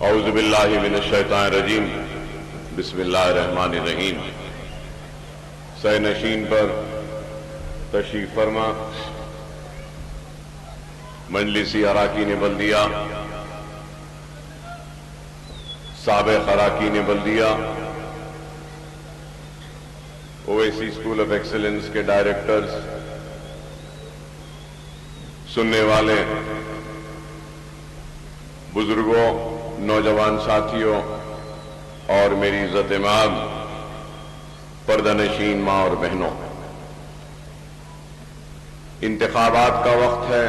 اعوذ باللہ من الشیطان الرجیم بسم اللہ الرحمن الرحیم۔ سہ نشین پر تشریف فرما مجلسی اراکین بلدیہ، سابق اراکین بلدیہ، اویسی اسکول آف ایکسلنس کے ڈائریکٹرز، سننے والے بزرگوں، نوجوان ساتھیوں اور میری عزت مآب پردہ نشین ماں اور بہنوں، انتخابات کا وقت ہے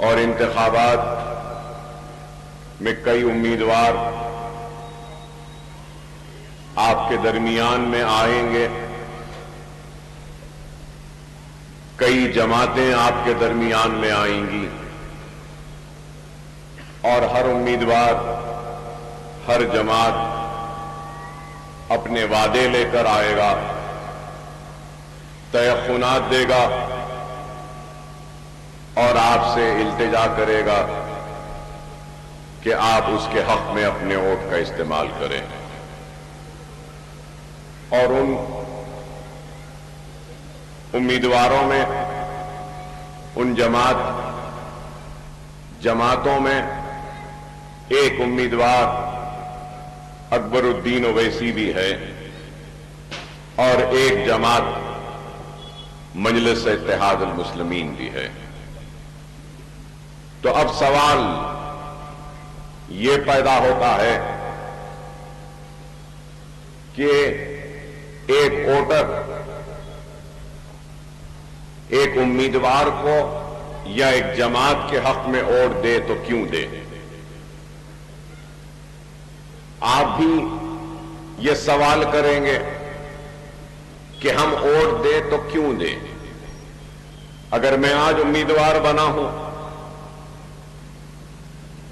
اور انتخابات میں کئی امیدوار آپ کے درمیان میں آئیں گے، کئی جماعتیں آپ کے درمیان میں آئیں گی اور ہر امیدوار، ہر جماعت اپنے وعدے لے کر آئے گا، تیقنات دے گا اور آپ سے التجا کرے گا کہ آپ اس کے حق میں اپنے ووٹ کا استعمال کریں۔ اور ان امیدواروں میں، ان جماعتوں میں ایک امیدوار اکبر الدین اویسی بھی ہے اور ایک جماعت مجلس اتحاد المسلمین بھی ہے۔ تو اب سوال یہ پیدا ہوتا ہے کہ ایک ووٹر ایک امیدوار کو یا ایک جماعت کے حق میں ووٹ دے تو کیوں دے؟ آپ بھی یہ سوال کریں گے کہ ہم ووٹ دے تو کیوں دے؟ اگر میں آج امیدوار بنا ہوں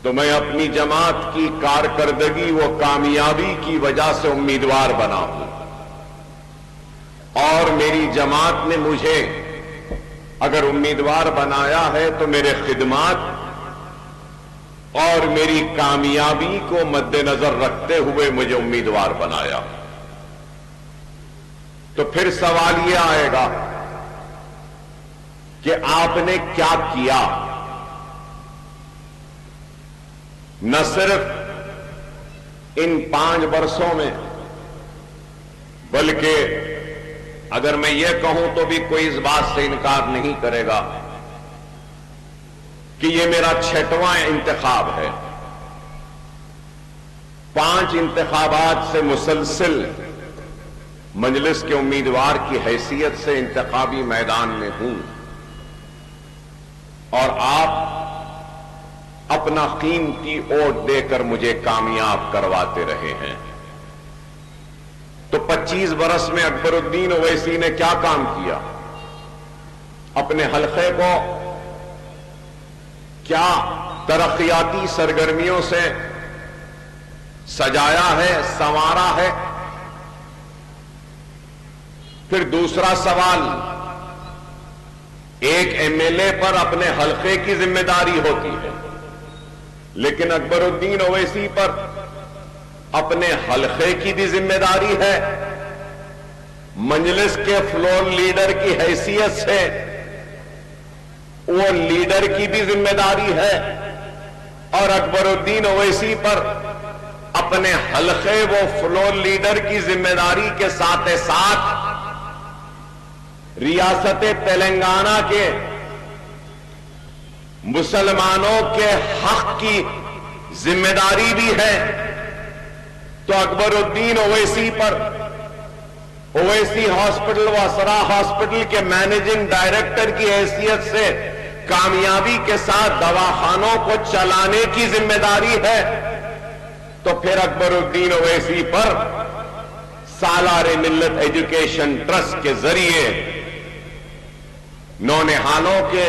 تو میں اپنی جماعت کی کارکردگی و کامیابی کی وجہ سے امیدوار بنا ہوں، اور میری جماعت نے مجھے اگر امیدوار بنایا ہے تو میرے خدمات اور میری کامیابی کو مد نظر رکھتے ہوئے مجھے امیدوار بنایا۔ تو پھر سوال یہ آئے گا کہ آپ نے کیا کیا؟ نہ صرف ان 5 برسوں میں، بلکہ اگر میں یہ کہوں تو بھی کوئی اس بات سے انکار نہیں کرے گا کہ یہ میرا 6واں انتخاب ہے۔ 5 انتخابات سے مسلسل مجلس کے امیدوار کی حیثیت سے انتخابی میدان میں ہوں، اور آپ اپنا قیمتی ووٹ دے کر مجھے کامیاب کرواتے رہے ہیں۔ تو 25 برس میں اکبر الدین اویسی نے کیا کام کیا؟ اپنے حلقے کو کیا ترقیاتی سرگرمیوں سے سجایا ہے، سنوارا ہے؟ پھر دوسرا سوال، ایک ایم ایل اے پر اپنے حلقے کی ذمہ داری ہوتی ہے، لیکن اکبر الدین اویسی پر اپنے حلقے کی بھی ذمہ داری ہے، مجلس کے فلور لیڈر کی حیثیت سے وہ لیڈر کی بھی ذمہ داری ہے، اور اکبر الدین اویسی پر اپنے حلقے و فلور لیڈر کی ذمہ داری کے ساتھ ساتھ ریاست تلنگانہ کے مسلمانوں کے حق کی ذمہ داری بھی ہے۔ تو اکبر الدین اویسی پر اویسی ہاسپٹل و اسرا ہاسپٹل کے مینیجنگ ڈائریکٹر کی حیثیت سے کامیابی کے ساتھ دواخانوں کو چلانے کی ذمہ داری ہے، تو پھر اکبر الدین اویسی پر سالار ملت ایجوکیشن ٹرسٹ کے ذریعے نونہالوں کے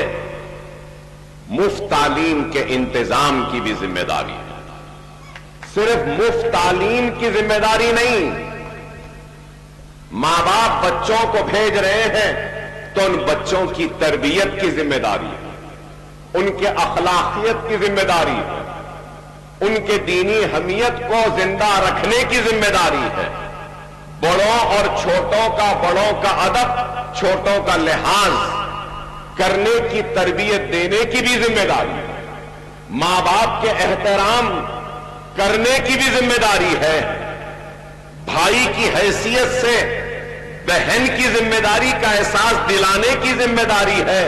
مفت تعلیم کے انتظام کی بھی ذمہ داری ہے۔ صرف مفت تعلیم کی ذمہ داری نہیں، ماں باپ بچوں کو بھیج رہے ہیں تو ان بچوں کی تربیت کی ذمہ داری ہے۔ ان کے اخلاقیت کی ذمہ داری ہے، ان کے دینی حمیت کو زندہ رکھنے کی ذمہ داری ہے، بڑوں اور چھوٹوں کا ادب، چھوٹوں کا لحاظ کرنے کی تربیت دینے کی بھی ذمہ داری ہے، ماں باپ کے احترام کرنے کی بھی ذمہ داری ہے، بھائی کی حیثیت سے بہن کی ذمہ داری کا احساس دلانے کی ذمہ داری ہے۔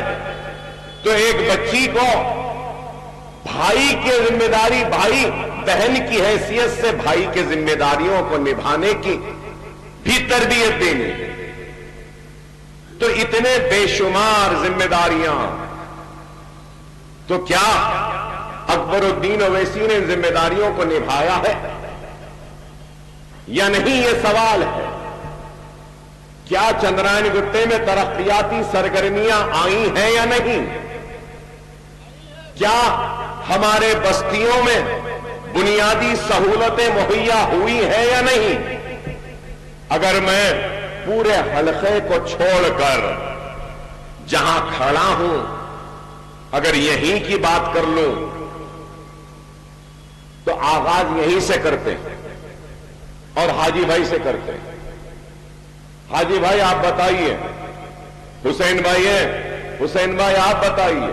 تو ایک بچی کو بھائی کی ذمہ داری، بھائی بہن کی حیثیت سے بھائی کی ذمہ داریوں کو نبھانے کی بھی تربیت دینی ہے۔ تو اتنے بے شمار ذمہ داریاں، تو کیا اکبر الدین اویسی نے ذمہ داریوں کو نبھایا ہے یا نہیں؟ یہ سوال ہے۔ کیا چندرائن گٹے میں ترقیاتی سرگرمیاں آئی ہیں یا نہیں؟ کیا ہمارے بستیوں میں بنیادی سہولتیں مہیا ہوئی ہیں یا نہیں؟ اگر میں پورے حلقے کو چھوڑ کر جہاں کھڑا ہوں اگر یہیں کی بات کر لوں تو آغاز یہیں سے کرتے ہیں اور حاجی بھائی سے کرتے ہیں۔ حاجی بھائی آپ بتائیے، حسین بھائی ہیں، حسین بھائی آپ بتائیے،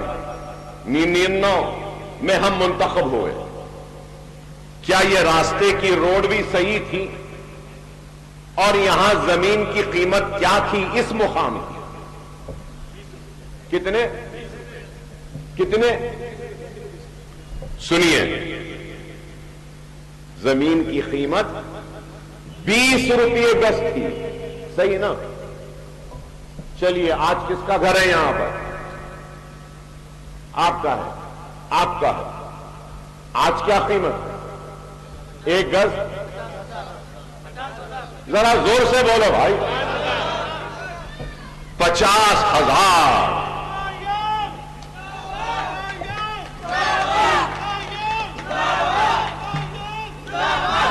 99 میں ہم منتخب ہوئے، کیا یہ راستے کی روڈ بھی صحیح تھی؟ اور یہاں زمین کی قیمت کیا تھی اس مقام کی؟ کتنے سنیے، زمین کی قیمت 20 روپے گز تھی، صحیح نا؟ چلیے آج کس کا گھر ہے یہاں پر؟ آپ کا ہے، آپ کا ہے۔ آج کیا قیمت؟ ایک گز ذرا زور سے بولو بھائی، 50,000۔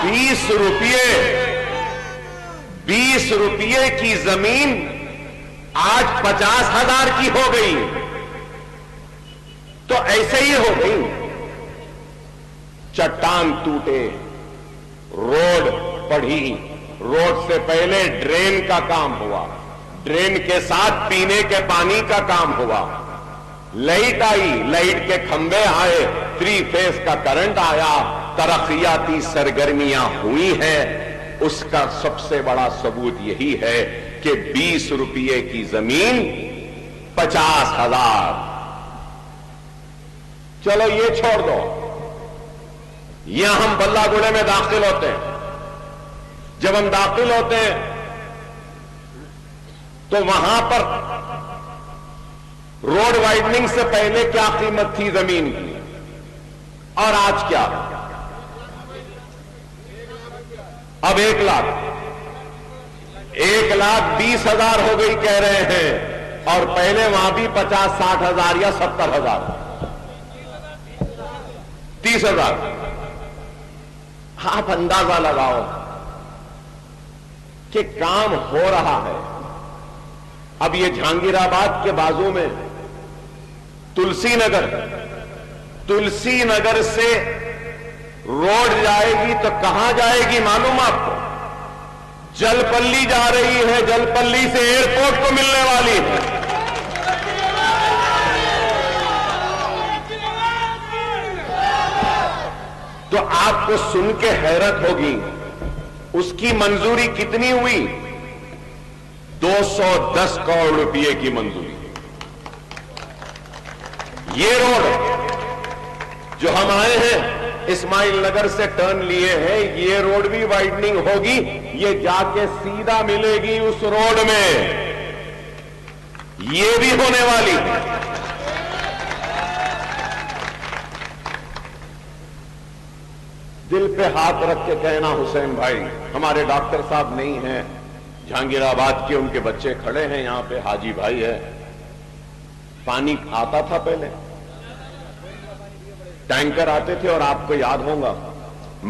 20 روپے کی زمین آج 50,000 کی ہو گئی، تو ایسے ہی ہو گئی۔ چٹان ٹوٹے، روڈ پڑھی، روڈ سے پہلے ڈرین کا کام ہوا، ڈرین کے ساتھ پینے کے پانی کا کام ہوا، لائٹ آئی، لائٹ کے کھمبے آئے، 3 فیز کا کرنٹ آیا، ترقیاتی سرگرمیاں ہوئی ہیں۔ اس کا سب سے بڑا ثبوت یہی ہے کہ 20 روپے کی زمین 50,000۔ چلو یہ چھوڑ دو، یہاں ہم بلہ گڑے میں داخل ہوتے ہیں، جب ہم داخل ہوتے ہیں تو وہاں پر روڈ وائڈننگ سے پہلے کیا قیمت تھی زمین کی اور آج کیا؟ اب 1 لاکھ 1,20,000 ہو گئی کہہ رہے ہیں، اور پہلے وہاں بھی 50-60,000 یا 70,000 30,000۔ آپ اندازہ لگاؤ کہ کام ہو رہا ہے۔ اب یہ جہانگیر آباد کے بازو میں تلسی نگر سے روڈ جائے گی تو کہاں جائے گی معلوم آپ کو؟ جل پلی جا رہی ہے، جل پلی سے ایئرپورٹ کو ملنے والی ہے۔ تو آپ کو سن کے حیرت ہوگی، اس کی منظوری کتنی ہوئی؟ 210 کروڑ روپے کی منظوری۔ یہ روڈ جو ہم آئے ہیں اسماعیل نگر سے ٹرن لیے ہیں، یہ روڈ بھی وائڈننگ ہوگی، یہ جا کے سیدھا ملے گی اس روڈ میں، یہ بھی ہونے والی ہے۔ دل پہ ہاتھ رکھ کے کہنا حسین بھائی، ہمارے ڈاکٹر صاحب نہیں ہیں جہانگیر آباد کے، ان کے بچے کھڑے ہیں یہاں پہ، حاجی بھائی ہے، پانی آتا تھا پہلے، ٹینکر آتے تھے، اور آپ کو یاد ہوگا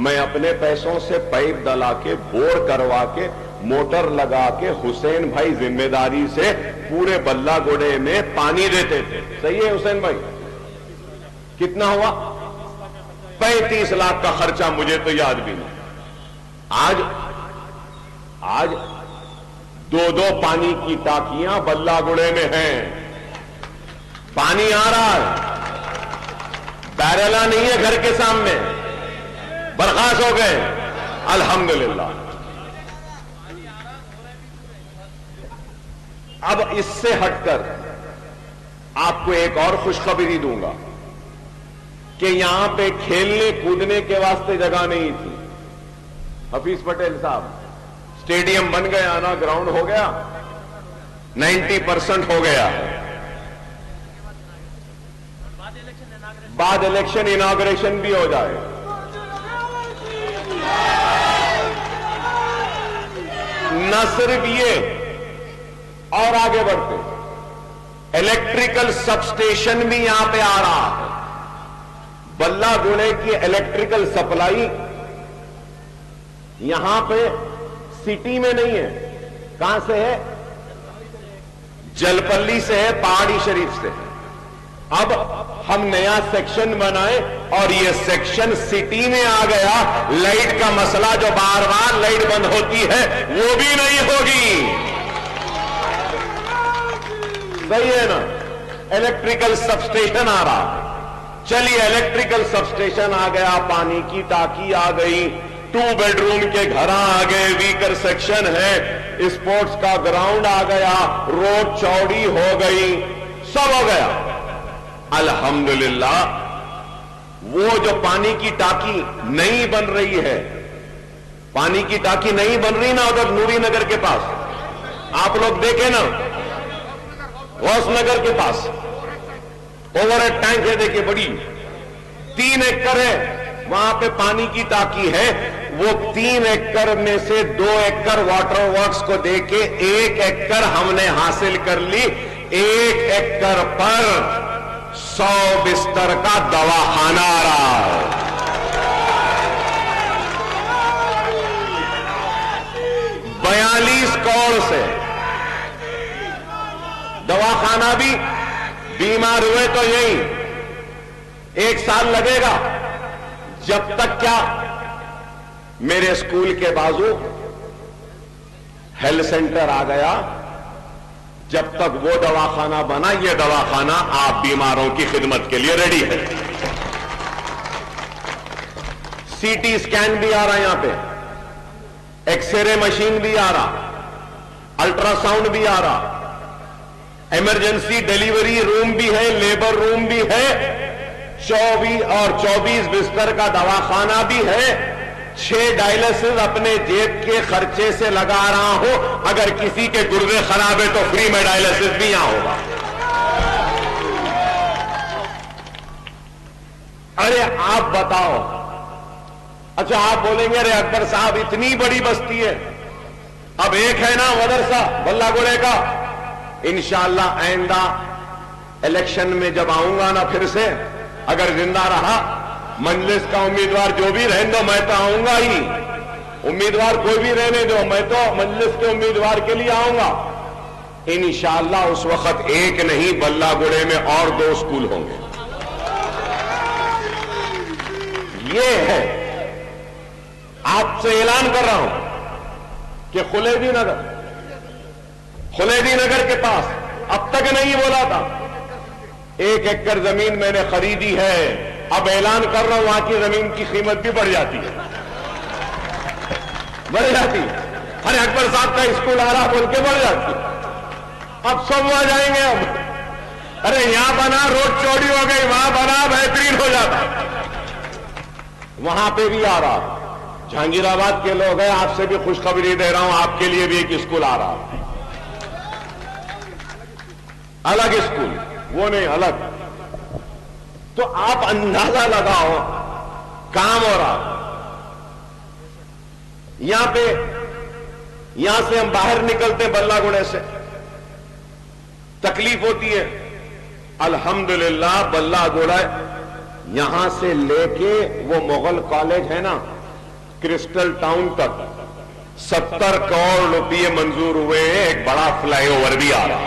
میں اپنے پیسوں سے پائپ ڈلا کے، بور کروا کے، موٹر لگا کے حسین بھائی ذمہ داری سے پورے بلہ گوڑے میں پانی دیتے تھے، صحیح ہے حسین بھائی؟ کتنا ہوا؟ 35 لاکھ کا خرچہ، مجھے تو یاد بھی نہیں۔ آج 2 پانی کی ٹانکیاں بلہ گڑے میں ہیں، پانی آ رہا ہے، بیرلا نہیں ہے گھر کے سامنے، برخاست ہو گئے الحمدللہ۔ اب اس سے ہٹ کر آپ کو ایک اور خوشخبری دوں گا کہ یہاں پہ کھیلنے کودنے کے واسطے جگہ نہیں تھی۔ حفیظ پٹیل صاحب، اسٹیڈیم بن گیا نا، گراؤنڈ ہو گیا، 90% ہو گیا، بعد الیکشن اناگریشن بھی ہو جائے۔ نہ صرف یہ، اور آگے بڑھتے الیکٹریکل سب اسٹیشن بھی یہاں پہ آ رہا ہے۔ بلہ گڑے کی الیکٹریکل سپلائی یہاں پہ سٹی میں نہیں ہے، کہاں سے ہے؟ جلپلی سے ہے، پہاڑی شریف سے۔ اب ہم نیا سیکشن بنائے اور یہ سیکشن سٹی میں آ گیا، لائٹ کا مسئلہ جو بار بار لائٹ بند ہوتی ہے وہ بھی نہیں ہوگی۔ صحیح ہے نا؟ الیکٹریکل سب اسٹیشن آ رہا، چلیے الیکٹریکل سب اسٹیشن آ گیا، پانی کی ٹانکی آ گئی، 2 بیڈ روم کے گھر آ گئے، ویکر سیکشن ہے، اسپورٹس کا گراؤنڈ آ گیا، روڈ چوڑی ہو گئی، سب ہو گیا الحمدللہ۔ وہ جو پانی کی ٹانکی نہیں بن رہی ہے، پانی کی ٹانکی نہیں بن رہی نا ادھر نوری نگر کے پاس، آپ لوگ دیکھیں نا، غوث نگر کے پاس اوور ہیڈ ٹینک ہے، دیکھیں بڑی، 3 ایکڑ ہے وہاں پہ پانی کی ٹانکی ہے۔ وہ 3 ایکڑ میں سے 2 ایکڑ واٹر ورکس کو دے کے 1 ایکڑ ہم نے حاصل کر لی۔ 1 ایکڑ پر 100 بستر کا دواخانہ آ رہا ہے۔ 42 کروڑ سے دواخانہ بھی، بیمار ہوئے تو یہی 1 سال لگے گا، جب تک کیا میرے اسکول کے بازو ہیلتھ سینٹر آ گیا، جب تک وہ دواخانہ بنا، یہ دواخانہ آپ بیماروں کی خدمت کے لیے ریڈی ہے۔ سی ٹی اسکین بھی آ رہا یہاں پہ، ایکس رے مشین بھی آ رہا، الٹرا ساؤنڈ بھی آ رہا، ایمرجنسی ڈیلیوری روم بھی ہے، لیبر روم بھی ہے، 24 بستر کا دواخانہ بھی ہے، 6 ڈائلسس اپنے جیب کے خرچے سے لگا رہا ہوں، اگر کسی کے گردے خراب ہے تو فری میں ڈائلسس بھی یہاں ہوگا۔ ارے آپ بتاؤ، اچھا آپ بولیں گے ارے اکبر صاحب اتنی بڑی بستی ہے، اب ایک ہے نا مدرسہ بلہ گڑے کا، انشاءاللہ آئندہ الیکشن میں جب آؤں گا نا پھر سے، اگر زندہ رہا مجلس کا امیدوار جو بھی رہنے دو، میں تو آؤں گا ہی، امیدوار کوئی بھی رہنے دو، میں تو مجلس کے امیدوار کے لیے آؤں گا انشاءاللہ۔ اس وقت ایک نہیں بلہ گڑے میں اور 2 اسکول ہوں گے۔ یہ ہے، آپ سے اعلان کر رہا ہوں کہ خلیدی نگر کے پاس اب تک نہیں بولا تھا، 1 ایکڑ زمین میں نے خریدی ہے، اب اعلان کر رہا ہوں وہاں کی زمین کی قیمت بھی بڑھ جاتی ہے، بڑھ جاتی ہے۔ ارے اکبر صاحب کا اسکول آ رہا بول کے بڑھ جاتی ہے، اب سب وہاں جائیں گے۔ اب ارے یہاں بنا روڈ چوڑی ہو گئی، وہاں بنا بہترین ہو جاتا، وہاں پہ بھی آ رہا۔ جہانگیر آباد کے لوگ ہیں، آپ سے بھی خوشخبری دے رہا ہوں، آپ کے لیے بھی ایک اسکول آ رہا، الگ اسکول، وہ نہیں الگ۔ تو آپ اندازہ لگاؤ کام ہو رہا۔ یہاں سے ہم باہر نکلتے بلہ گڑے سے تکلیف ہوتی ہے، الحمدللہ بلہ گڑا یہاں سے لے کے وہ مغل کالج ہے نا کرسٹل ٹاؤن تک 70 کروڑ روپے منظور ہوئے ہیں، ایک بڑا فلائی اوور بھی آ رہا۔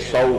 100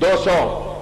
200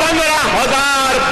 15,000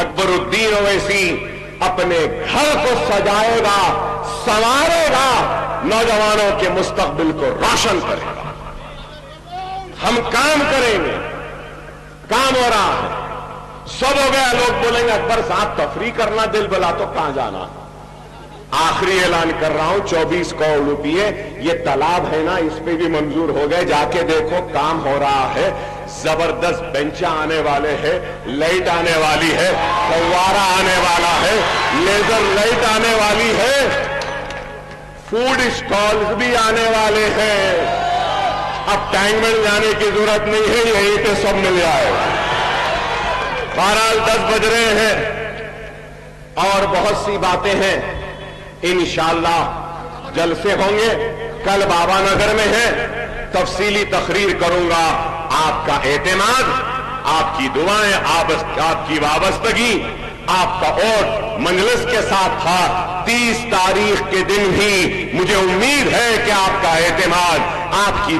اکبر الدین اویسی اپنے گھر کو سجائے گا، سنوارے گا، نوجوانوں کے مستقبل کو روشن کرے گا۔ ہم کام کریں گے، کام ہو رہا ہے، سب ہو گیا۔ لوگ بولیں گے اکبر صاحب تفریح کرنا دل بلا تو کہاں جانا؟ آخری اعلان کر رہا ہوں، 24 کروڑ روپئے یہ تالاب ہے نا، اس پہ بھی منظور ہو گئے، جا کے دیکھو کام ہو رہا ہے۔ زبردست بینچاں آنے والے ہیں، لائٹ آنے والی ہے، فوارہ آنے والا ہے، لیزر لائٹ آنے والی ہے، فوڈ اسٹالز بھی آنے والے ہیں۔ اب ٹینک میں جانے کی ضرورت نہیں ہے، یہیں پہ سب مل جائے گا۔ بہرحال 10 بج رہے ہیں اور بہت سی باتیں ہیں، انشاءاللہ جلسے ہوں گے۔ کل بابا نگر میں ہے، تفصیلی تقریر کروں گا۔ آپ کا اعتماد، آپ کی دعائیں، آپ کی وابستگی، آپ کا ووٹ مجلس کے ساتھ تھا۔ 30 تاریخ کے دن بھی مجھے امید ہے کہ آپ کا اعتماد، آپ کی